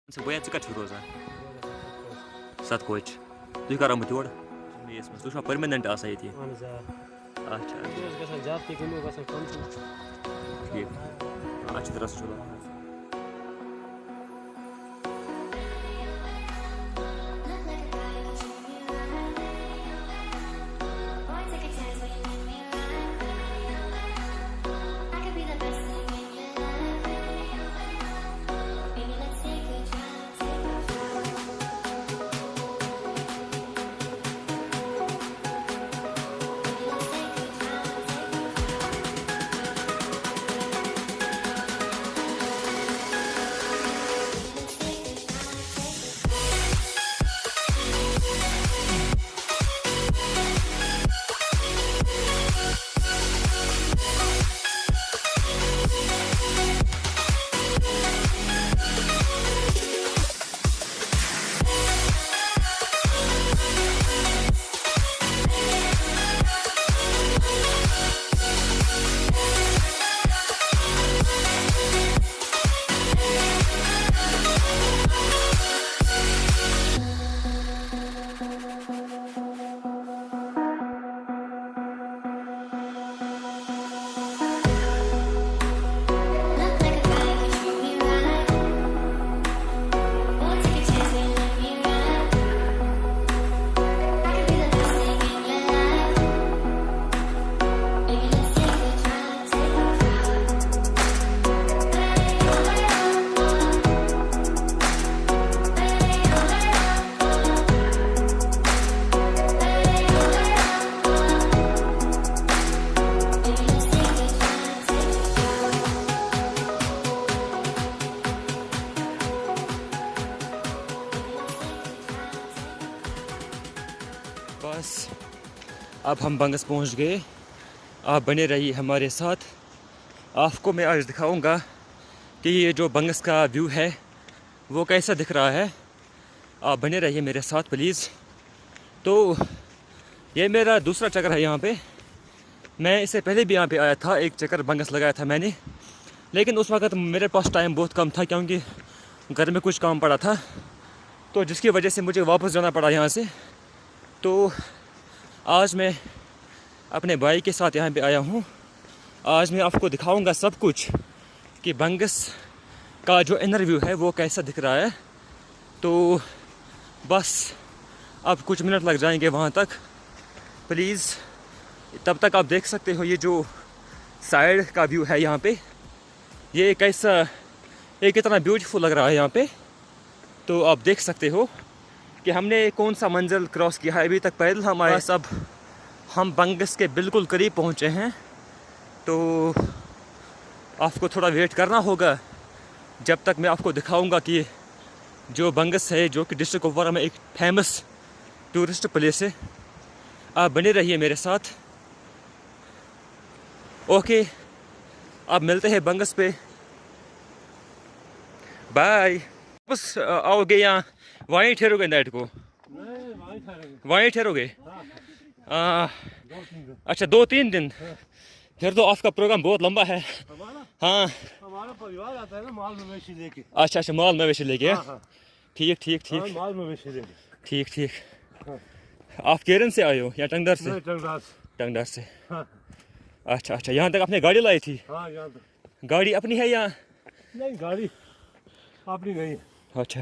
Băiat ți kaç roza? Sat koç. Tüy karam tyor. Yes, mas tu permanent asa yeti. Acha. Gazan job te kunu gazan kam chu. ठीक अच्छी तरह से चलो बस अब हम बंगस पहुंच गए। आप बने रहिए हमारे साथ। आपको मैं आज दिखाऊंगा कि ये जो बंगस का व्यू है वो कैसा दिख रहा है। आप बने रहिए मेरे साथ प्लीज़। तो ये मेरा दूसरा चक्कर है यहाँ पे। मैं इससे पहले भी यहाँ पे आया था, एक चक्कर बंगस लगाया था मैंने, लेकिन उस वक्त मेरे पास टाइम बहुत कम था क्योंकि घर में कुछ काम पड़ा था, तो जिसकी वजह से मुझे वापस जाना पड़ा यहाँ से। तो आज मैं अपने भाई के साथ यहाँ पे आया हूँ। आज मैं आपको दिखाऊंगा सब कुछ कि बंगस का जो इनर व्यू है वो कैसा दिख रहा है। तो बस अब कुछ मिनट लग जाएंगे वहाँ तक। प्लीज़ तब तक आप देख सकते हो ये जो साइड का व्यू है यहाँ पे, ये कैसा, ये कितना ब्यूटीफुल लग रहा है यहाँ पे। तो आप देख सकते हो कि हमने कौन सा मंजिल क्रॉस किया है अभी तक पैदल। हमारे सब हम बंगस के बिल्कुल करीब पहुँचे हैं। तो आपको थोड़ा वेट करना होगा जब तक मैं आपको दिखाऊंगा कि जो बंगस है, जो कि डिस्ट्रिक्ट कुपवारा में एक फेमस टूरिस्ट प्लेस है। आप बने रहिए मेरे साथ। ओके, आप मिलते हैं बंगस पे। बाय। बस आओगे यहाँ वहीं ठहरोगे नाइट को? वहीं ठहरोगे? अच्छा 2-3 दिन। फिर तो आपका प्रोग्राम बहुत लंबा है। हाँ, हमारा परिवार आता है ना माल मवेशी लेके। अच्छा अच्छा, माल मवेशी लेके। ठीक ठीक ठीक, माल मवेशी लेके। ठीक ठीक। आप केरन से आए हो या टंगदार से? टंगदार से। अच्छा अच्छा, यहाँ तक आपने गाड़ी लाई थी? हाँ, यहाँ तक। गाड़ी अपनी है या? नहीं, गाड़ी अपनी नहीं। अच्छा,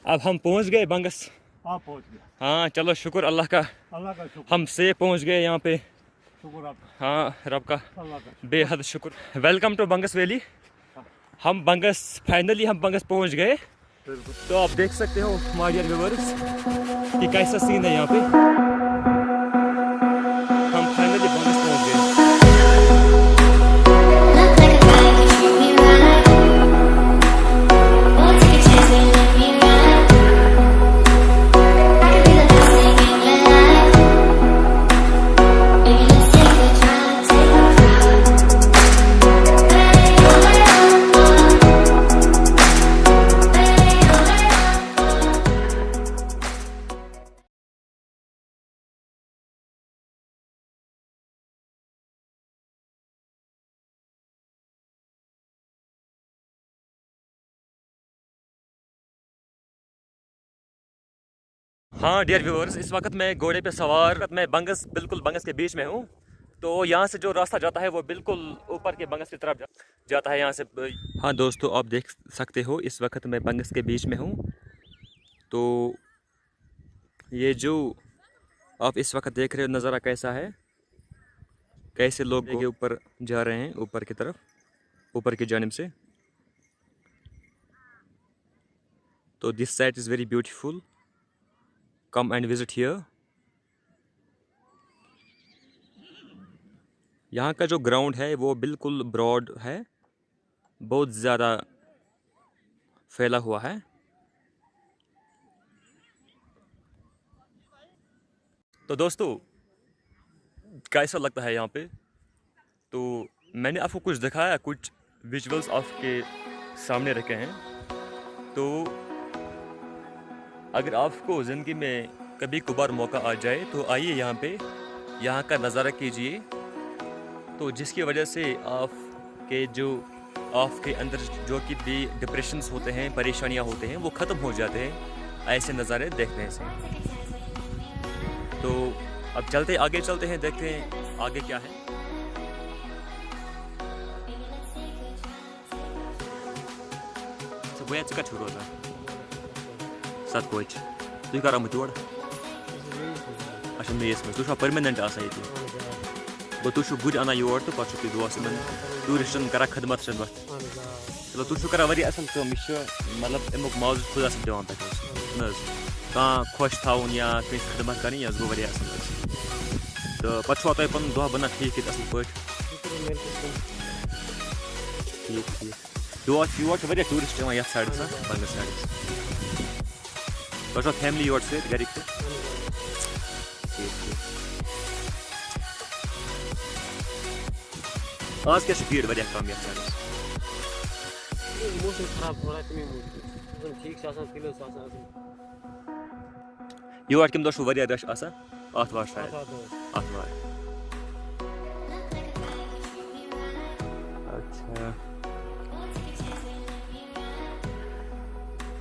अब हम पहुँच गए बंगस। आप पहुँच गए? हाँ चलो, शुक्र अल्लाह का। अल्लाह का शुक्र। हम से पहुँच गए यहाँ पे। शुक्र आपका। हाँ रब का अल्लाह का बेहद शुक्र। Welcome to Bangus valley. हम बंगस, फाइनली हम बंगस पहुँच गए। तो आप देख सकते हो माय डियर व्यूअर्स कि कैसा सीन है यहाँ पे। हाँ डियर व्यूअर्स, इस वक्त मैं घोड़े पे सवार, मैं बंगस, बिल्कुल बंगस के बीच में हूँ। तो यहाँ से जो रास्ता जाता है वो बिल्कुल ऊपर के बंगस की तरफ जाता है यहाँ से। हाँ दोस्तों, आप देख सकते हो इस वक्त मैं बंगस के बीच में हूँ। तो ये जो आप इस वक्त देख रहे हो नज़ारा कैसा है, कैसे लोग के ऊपर जा रहे हैं, ऊपर की तरफ, ऊपर की जानिब से। तो this site is very beautiful, come and visit here. यहाँ का जो ग्राउंड है वो बिल्कुल ब्रॉड है, बहुत ज़्यादा फैला हुआ है। तो दोस्तों कैसा लगता है यहाँ पे? तो मैंने आपको कुछ दिखाया, कुछ विजुअल्स आपके सामने रखे हैं। तो अगर आपको ज़िंदगी में कभी कभार मौका आ जाए तो आइए यहाँ पे, यहाँ का नज़ारा कीजिए। तो जिसकी वजह से आपके अंदर जो कि भी डिप्रेशंस होते हैं, परेशानियाँ होते हैं, वो ख़त्म हो जाते हैं ऐसे नज़ारे देखने से। तो अब आगे चलते हैं, देखते हैं आगे क्या है। So where to go to? Sat coach. Tu cara muito hora. Acho mesmo. Tu só permanente a sair. But tu sho good ana yor to pacho tu doas man. Touristen kara khidmat shadwa. चलो तू शुक्र वारी असल तो मिशो मतलब एमुक मौज खुदा से दिवान तक नज का खुश थाउन या किस खदमत करनी या जो वारी असल तो पछवा तो अपन दुआ बना ठीक है असल पट ठीक दुआ वारी टूरिस्ट मा या साइड सा बंगस साइड पछवा फैमिली योर से गरीब से आज क्या भीड़ वारी कम या साइड मौसम खराब हो रहा है तुम्हें ठीक से आसान किलो से आसान योर किम दोशो वारिया रश आसा आतवार शायद आतवार अच्छा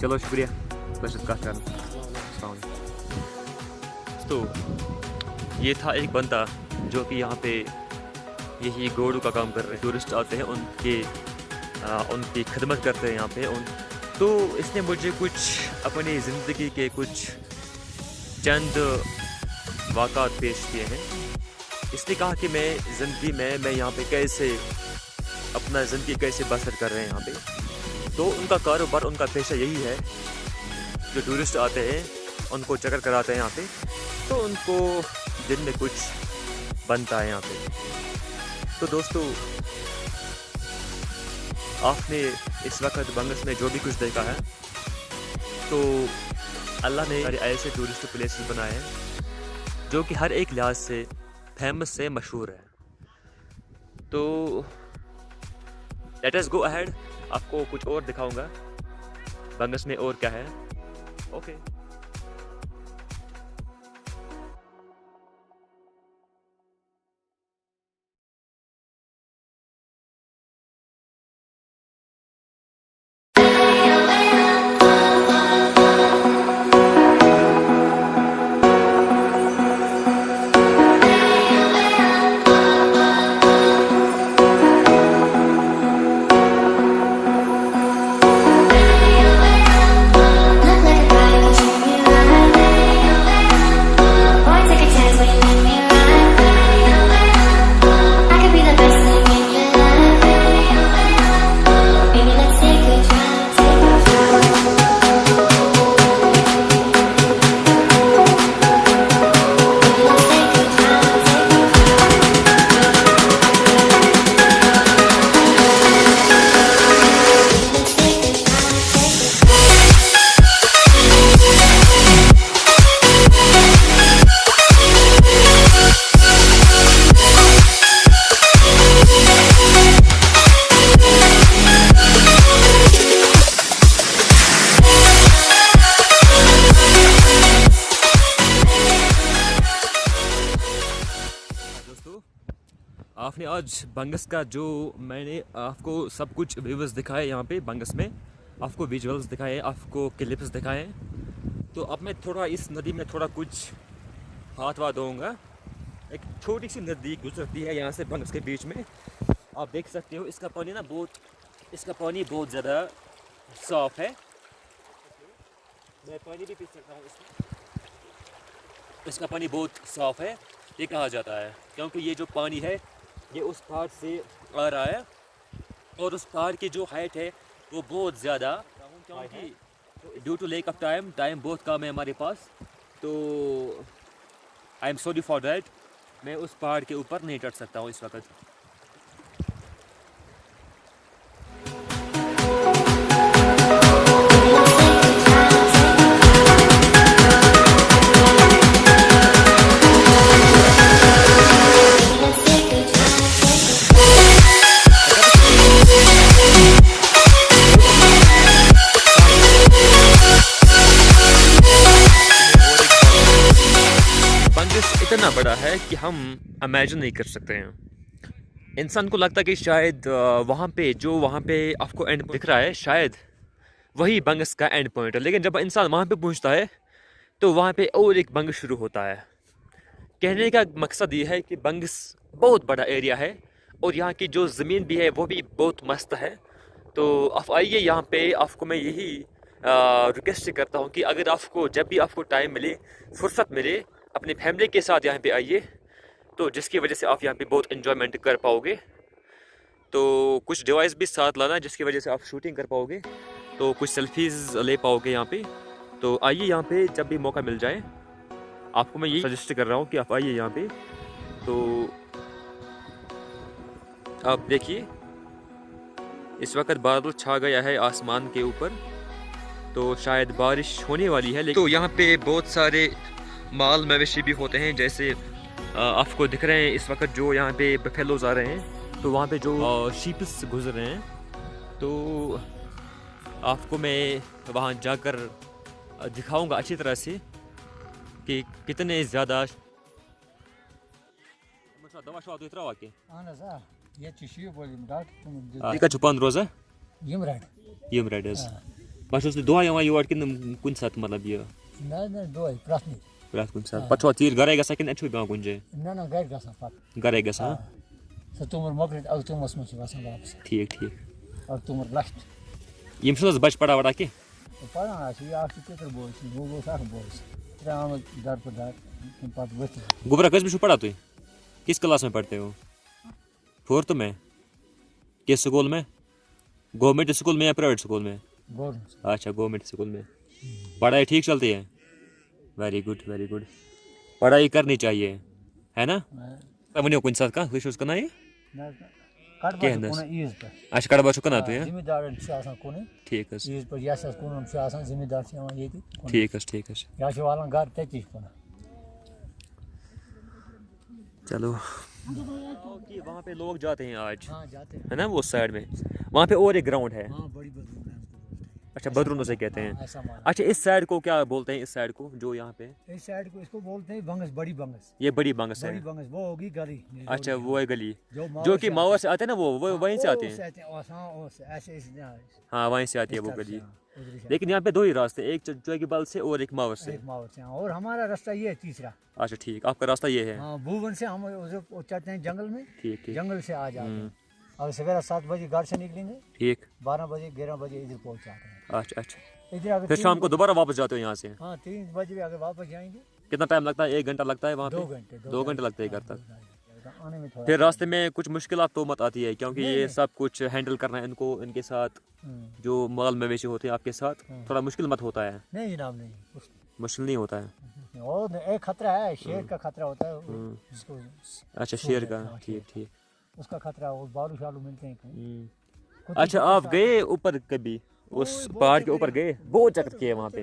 चलो शुक्रिया बस कथ करना। तो ये था एक बंदा जो कि यहाँ पे यही घोड़ों का काम कर रहे हैं। टूरिस्ट आते हैं उनकी खिदमत करते हैं यहाँ पे तो इसने मुझे कुछ अपनी ज़िंदगी के कुछ चंद वाक़ात पेश किए हैं। इसने कहा कि मैं ज़िंदगी में मैं यहाँ पे कैसे अपना ज़िंदगी कैसे बसर कर रहे हैं यहाँ पे। तो उनका कारोबार, उनका पेशा यही है, जो टूरिस्ट आते हैं उनको चक्कर कराते हैं यहाँ पे तो उनको दिन में कुछ बनता है यहाँ पे। तो दोस्तों आपने इस वक्त बंगस में जो भी कुछ देखा है तो अल्लाह ने ऐसे टूरिस्ट प्लेसेस बनाए हैं जो कि हर एक लिहाज से फेमस से मशहूर है। तो लेट अस गो अहेड, आपको कुछ और दिखाऊंगा बंगस में और क्या है। ओके Look like a आपने आज बंगस का जो मैंने आपको सब कुछ व्यूज़ दिखाए यहाँ पे बंगस में, आपको विजुअल्स दिखाए, आपको क्लिप्स दिखाए, तो अब मैं थोड़ा इस नदी में थोड़ा कुछ हाथ वाथ दूँगा। एक छोटी सी नदी गुजरती है यहाँ से बंगस के बीच में, आप देख सकते हो। इसका पानी ना बहुत ज़्यादा साफ़ है। मैं पानी भी पी सकता हूँ इसमें। इसका पानी बहुत साफ़ है, ये कहा जाता है, क्योंकि ये जो पानी है ये उस पहाड़ से आ रहा है, और उस पहाड़ की जो हाइट है वो बहुत ज़्यादा, क्योंकि due to lack of time बहुत कम है हमारे पास, तो I am sorry for that. मैं उस पहाड़ के ऊपर नहीं चढ़ सकता हूँ इस वक्त। इतना बड़ा है कि हम इमेजिन नहीं कर सकते हैं। इंसान को लगता है कि शायद वहाँ पे आपको एंड दिख रहा है, शायद वही बंगस का एंड पॉइंट है, लेकिन जब इंसान वहाँ पे पहुँचता है तो वहाँ पे और एक बंगस शुरू होता है। कहने का मकसद ये है कि बंगस बहुत बड़ा एरिया है, और यहाँ की जो ज़मीन भी है वो भी बहुत मस्त है। तो आप आइए यहाँ पे, आपको मैं यही रिक्वेस्ट करता हूँ कि अगर आपको जब भी आपको टाइम मिले, फुर्सत मिले, अपनी फैमिली के साथ यहाँ पे आइए, तो जिसकी वजह से आप यहाँ पे बहुत इन्जॉयमेंट कर पाओगे। तो कुछ डिवाइस भी साथ लाना जिसकी वजह से आप शूटिंग कर पाओगे, तो कुछ सेल्फीज़ ले पाओगे यहाँ पे। तो आइए यहाँ पे जब भी मौका मिल जाए, आपको मैं यही सजेस्ट कर रहा हूँ कि आप आइए यहाँ पे। तो आप देखिए इस वक्त बादल छा गया है आसमान के ऊपर, तो शायद बारिश होने वाली है। तो यहाँ पे बहुत सारे माल मवेशी भी होते हैं, जैसे आपको दिख रहे हैं इस वक्त जो यहाँ पे बफेलोज आ रहे हैं, तो वहाँ पे जो शीप्स गुजर रहे हैं, तो आपको मैं वहाँ जाकर दिखाऊंगा अच्छी तरह से कि कितने ज़्यादा छुपान रोज़ा यम रेड बस दुआ योर कि कुन साथ मतलब ये कुन साथ पछवा तीर गरे गसा किन अच्छु गांव कुन जे ना गरे गसा तुमर मकरत अब तुम मस वसन वापस ठीक और तुमर लास्ट यम सुनस बच पड़ा वड़ा के पढ़ा आसी आप कितर बोल वो साख बोल राम दर पर दर पात बच गुबरा कस भी पढ़ा तू किस क्लास में पढ़ते हो? 4th में? किस स्कूल में? गवर्नमेंट स्कूल में या प्राइवेट स्कूल में? गवर्नमेंट। अच्छा गवर्नमेंट स्कूल में। पढ़ाई ठीक चलती है? वेरी गुड वेरी गुड, पढ़ाई करनी चाहिए, है ना? तमने कुन साथ का विशेष करना है कट कोन ईज पर अच्छा कट बाचो करना है जिम्मेदार छ आसान कोन ठीक है ईज पर यास कोन छ आसान जिम्मेदार छ ये ठीक है या छ वाला घर तेती कोन चलो कि वहाँ पे लोग जाते हैं आज। हाँ जाते हैं, है ना वो साइड में वहाँ पे और एक ग्राउंड है। हाँ बड़ी बदरूम है अच्छा बदरून से कहते हैं। हाँ, अच्छा इस साइड को क्या बोलते हैं? इस साइड को जो यहाँ पे इस साइड को इसको बोलते हैं बंगस, बड़ी बंगस। ये बड़ी बंगस है। बड़ी बंगस वो होगी गली। अच्छा वो है गली जो कि मावर से आते हैं ना, वो वहीं से आते हैं। हाँ वहीं से आती है वो गली। लेकिन यहाँ पे 2 ही रास्ते, एक चौकीबाल से और एक मावर से। और हमारा रास्ता ये है तीसरा। अच्छा ठीक, आपका रास्ता ये है। हाँ भुवन से हम चढ़ते हैं जंगल में। ठीक जंगल से आ जाते हैं। अब सवेरा 7 बजे घर से निकलेंगे, ठीक 12 बजे 11 बजे इधर पहुँच जाते हैं। अच्छा इधर फिर शाम को दोबारा वापस जाते हो यहाँ से? हाँ 3 बजे भी आगे वापस जाएंगे। कितना टाइम लगता है? 1 घंटा लगता है वहाँ पे? 2 घंटे लगते हैं घर तक। फिर रास्ते में कुछ मुश्किलात तो मत आती है, क्योंकि ये सब कुछ हैंडल करना है इनको, इनके साथ जो माल मवेशी होते हैं आपके साथ, थोड़ा मुश्किल मत होता है? नहीं जनाब नहीं मुश्किल नहीं होता है। और एक खतरा है, शेर का खतरा होता है उसको। अच्छा शेर का, ठीक उसका खतरा, वो बालू शालू मिलते हैं। अच्छा आप गए ऊपर कभी? उस पहाड़ के ऊपर गए? बहुत चक्कर किए वहाँ पे।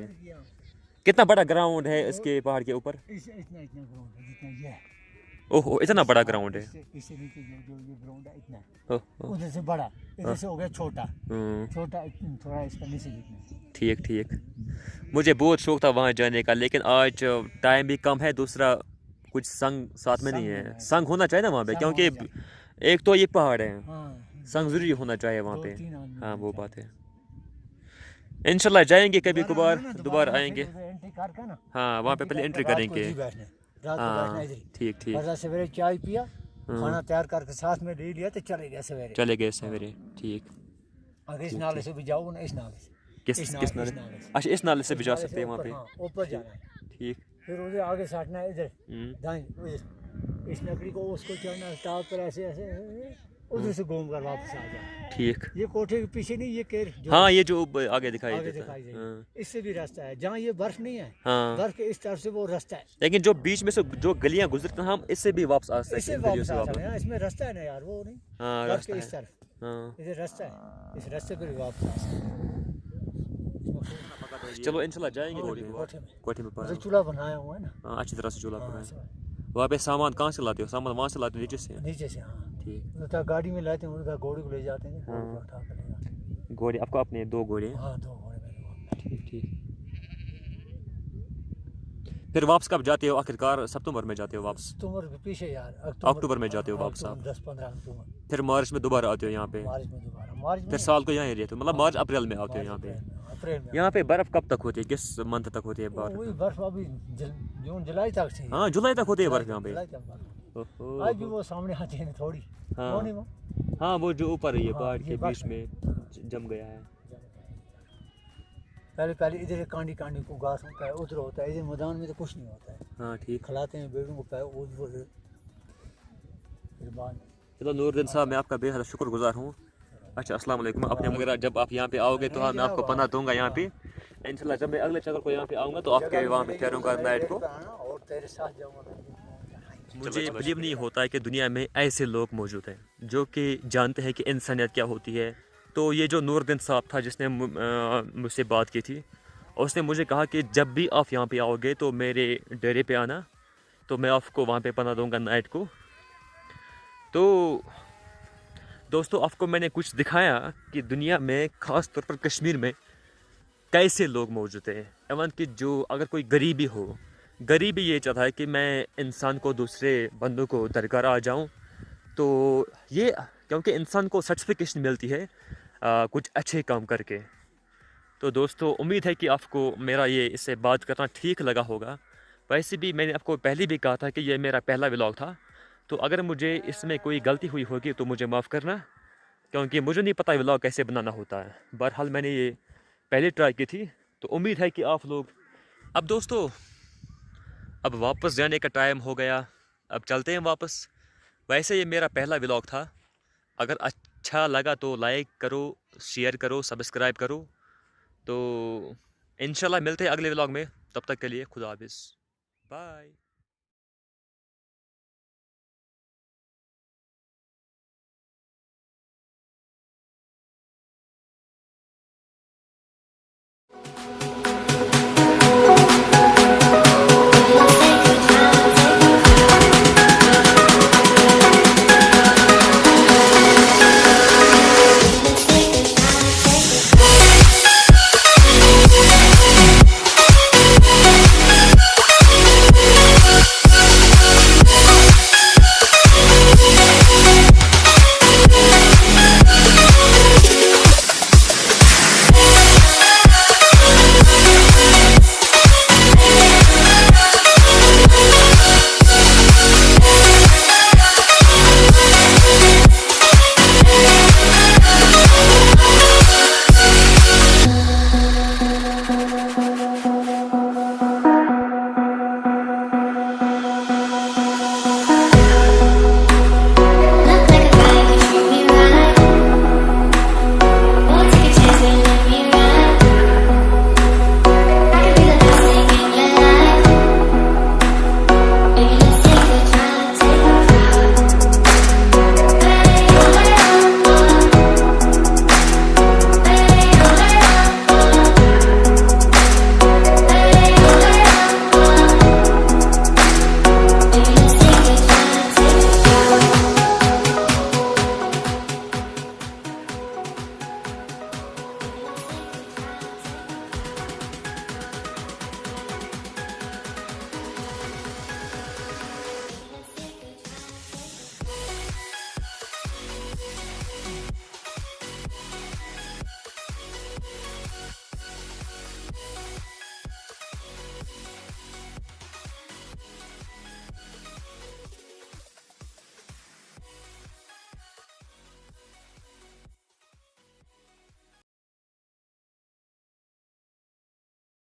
कितना बड़ा ग्राउंड है इसके पहाड़ के ऊपर? इतना ग्राउंड है जितना ये है। ओहो इतना बड़ा ग्राउंड है। इससे नीचे जो ये ग्राउंड है इतना, उधर से बड़ा, इधर से हो गया छोटा, थोड़ा इसका नीचे जितना। ठीक मुझे बहुत शौक था वहाँ जाने का, लेकिन आज टाइम भी कम है, दूसरा कुछ संग साथ में नहीं है। संग होना चाहिए ना वहाँ पे, क्योंकि एक तो ये पहाड़ है, हाँ संग जरूरी होना चाहिए वहाँ पे। 2-3 आदमी हाँ वो होने बात है। इंशाल्लाह जाएंगे कभी दोबारा कभार, आना ना, दोबारा आना, आएंगे। फिर उधर एंट्री करके ना, हाँ वहाँ पे पहले एंट्री रात को करेंगे। जी बैठना, रात को हाँ बैठना इधर ही। ठीक ठीक, वरना सवेरे चाय पिया, खाना तैयार करके साथ में ले लिया तो चले गए सवेरे। चले गए सवेरे। ठीक। अगर इस नाले से भी जाओ ना, इस नाले से, किस इस किस नाले नाले? से। अच्छा इस नाले से भी जा इस नाले सकते हैं वहाँ ऊपर, पे। हाँ, ऊपर जाना है, ठीक। फिर उधर आगे साटना है इधर हम्म, दाएं उधर, इस लकड़ी को उसको चढ़ना है टाप पर, ऐसे ऐसे उधर से घूम कर वापस आ जाए। ठीक। ये कोठे के पीछे नहीं, ये केर जो हाँ ये जो आगे दिखाई आगे देता दिखाई है। देगा, हाँ। इससे भी रास्ता है, जहाँ ये बर्फ नहीं है, हाँ बर्फ के इस तरफ से वो रास्ता है, लेकिन जो बीच में से जो गलियां गुजरते हैं हम इससे भी वापस आ सकते इससे हैं, इन गलियों वापस से आ वापस। सकते हैं। इसमें रास्ता है ना यार, वो नहीं, हाँ बर्फ के रास्ता इस है। तरफ हाँ इधर रास्ता है, इस रास्ते पर भी वापस आ सकते हैं। चलो इंशाल्लाह जाएंगे और कभी ये कभार। कोठे में कोठी में उधर पार। चूल्हा बनाया हुआ है ना, हाँ अच्छी तरह से चूल्हा हाँ, पकाएं। सब वहाँ पे सामान कहाँ से लाते हो? सामान वहाँ से लाते हो नीचे से? नीचे से, हाँ ठीक। उधर तक गाड़ी में लाते हैं, उधर घोड़े को ले जाते हैं, घोड़े को हाँ। उठा कर ले जाते हैं। घोड़े आपको अपने 2 घोड़े हैं? हाँ 2 घोड़े मेरे को। ठीक ठीक। फिर वापस कब जाते हो आखिरकार? सितंबर में जाते हो वापस? अक्टूबर के पीछे यार, अक्टूबर में जाते हो वापस आप? 10-15 अक्टूबर, फिर मार्च में दोबारा आते हो यहाँ पे? मार्च में दोबारा, मार्च में फिर साल को यहाँ ही रहते हो, मतलब मार्च अप्रैल में आते हो यहाँ पे? अप्रैल में। यहाँ पे बर्फ कब तक होती है? किस मंथ तक होती है वही बर्फ? बर्फ अभी जून जुलाई तक थी। हाँ जुलाई तक होती है बर्फ यहाँ पे। जुलाई तक बर्फ। ओहो। आज भी वो सामने आती है थोड़ी, हाँ। वो नहीं वो हाँ वो जो ऊपर है ये हाँ, पहाड़ ये के बर्फ बीच में जम गया है। पहले पहले इधर कांडी कांडी को घास होता है, उधर होता है, इधर मैदान में तो कुछ नहीं होता है। हाँ ठीक। खिलाते हैं बेड़ों को, पैर उधर फिर बाद। चलो नूरुद्दीन साहब मैं आपका बेहद शुक्रगुजार हूँ। अच्छा अस्सलाम वालेकुम। अपने वगैरह जब आप यहाँ पे आओगे तो हाँ मैं आपको पना दूंगा यहाँ पे इंशाल्लाह। जब मैं अगले चक्कर को यहाँ पे आऊँगा तो आपके वहाँ पे ठहरूंगा नाइट को। और तेरे साथ जाऊंगा। मुझे बिलीव नहीं होता है कि दुनिया में ऐसे लोग मौजूद हैं जो कि जानते हैं कि इंसानियत क्या होती है। तो ये जो नूरुद्दीन साहब था जिसने मुझसे बात की थी, उसने मुझे कहा कि जब भी आप यहाँ पे आओगे तो मेरे डेरे पे आना, तो मैं आपको वहाँ पे पना दूंगा नाइट को। तो दोस्तों आपको मैंने कुछ दिखाया कि दुनिया में ख़ास तौर पर कश्मीर में कैसे लोग मौजूद हैं। एवं कि जो अगर कोई गरीबी हो, गरीबी ये चाहता है कि मैं इंसान को दूसरे बंदों को दरकार आ जाऊं, तो ये क्योंकि इंसान को सर्टिफिकेशन मिलती है कुछ अच्छे काम करके। तो दोस्तों उम्मीद है कि आपको मेरा ये इससे बात करना ठीक लगा होगा। वैसे भी मैंने आपको पहले भी कहा था कि ये मेरा पहला व्लॉग था, तो अगर मुझे इसमें कोई गलती हुई होगी तो मुझे माफ़ करना, क्योंकि मुझे नहीं पता व्लॉग कैसे बनाना होता है। बहरहाल मैंने ये पहले ट्राई की थी, तो उम्मीद है कि आप लोग। अब दोस्तों अब वापस जाने का टाइम हो गया, अब चलते हैं वापस। वैसे ये मेरा पहला व्लॉग था। अगर अच्छा लगा तो लाइक करो, शेयर करो, सब्सक्राइब करो। तो इंशाल्लाह मिलते हैं अगले व्लॉग में। तब तक के लिए खुदा हाफिज़, बाय।